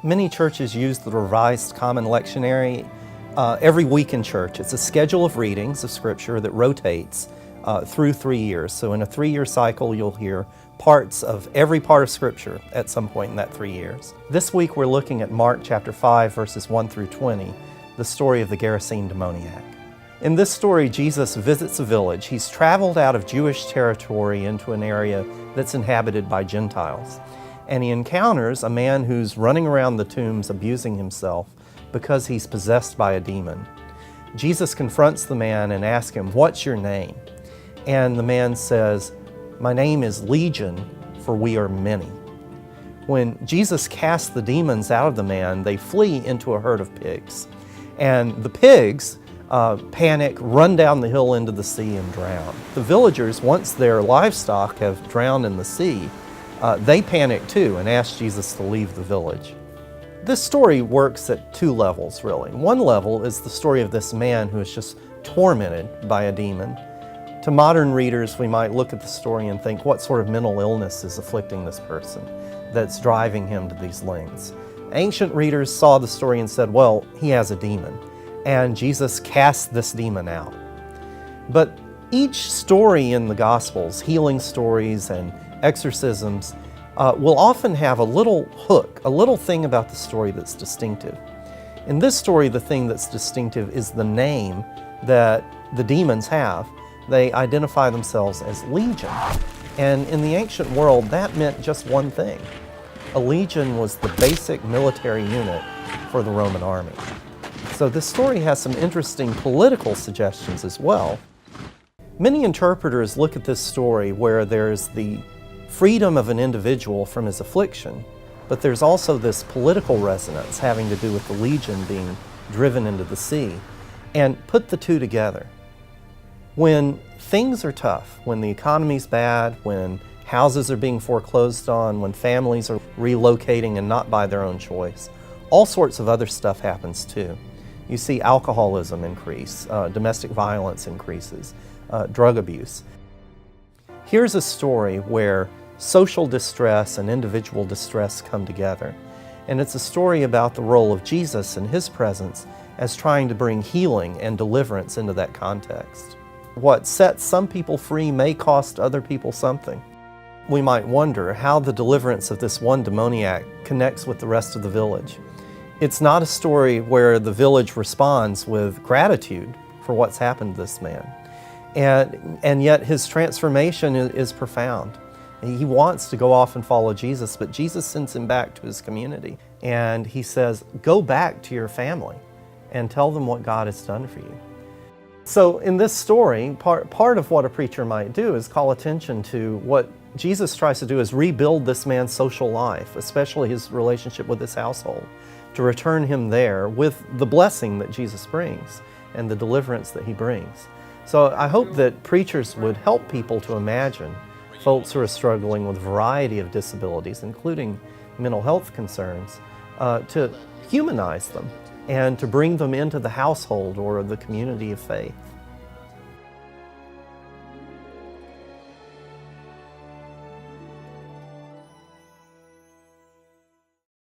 Many churches use the Revised Common Lectionary every week in church. It's a schedule of readings of Scripture that rotates through 3 years. So in a 3-year cycle, you'll hear parts of every part of Scripture at some point in that 3 years. This week we're looking at Mark chapter 5, verses 1 through 20, the story of the Gerasene demoniac. In this story, Jesus visits a village. He's traveled out of Jewish territory into an area that's inhabited by Gentiles. And he encounters a man who's running around the tombs abusing himself because he's possessed by a demon. Jesus confronts the man and asks him, "What's your name?" And the man says, "My name is Legion, for we are many." When Jesus casts the demons out of the man, they flee into a herd of pigs. And the pigs panic, run down the hill into the sea and drown. The villagers, once their livestock have drowned in the sea, they panic too and ask Jesus to leave the village. This story works at 2 levels, really. One level is the story of this man who is just tormented by a demon. To modern readers, we might look at the story and think, what sort of mental illness is afflicting this person that's driving him to these lengths? Ancient readers saw the story and said, well, he has a demon, and Jesus cast this demon out. But each story in the Gospels, healing stories and exorcisms, will often have a little hook, a little thing about the story that's distinctive. In this story, the thing that's distinctive is the name that the demons have. They identify themselves as Legion. And in the ancient world, that meant just one thing. A legion was the basic military unit for the Roman army. So this story has some interesting political suggestions as well. Many interpreters look at this story where there's the freedom of an individual from his affliction, but there's also this political resonance having to do with the legion being driven into the sea, and put the two together. When things are tough, when the economy's bad, when houses are being foreclosed on, when families are relocating and not by their own choice, all sorts of other stuff happens too. You see alcoholism increase, domestic violence increases, drug abuse. Here's a story where social distress and individual distress come together. And it's a story about the role of Jesus and his presence as trying to bring healing and deliverance into that context. What sets some people free may cost other people something. We might wonder how the deliverance of this one demoniac connects with the rest of the village. It's not a story where the village responds with gratitude for what's happened to this man. And yet his transformation is profound. He wants to go off and follow Jesus, but Jesus sends him back to his community. And he says, go back to your family and tell them what God has done for you. So in this story, part of what a preacher might do is call attention to what Jesus tries to do is rebuild this man's social life, especially his relationship with his household, to return him there with the blessing that Jesus brings and the deliverance that he brings. So I hope that preachers would help people to imagine folks who are struggling with a variety of disabilities, including mental health concerns, to humanize them and to bring them into the household or the community of faith.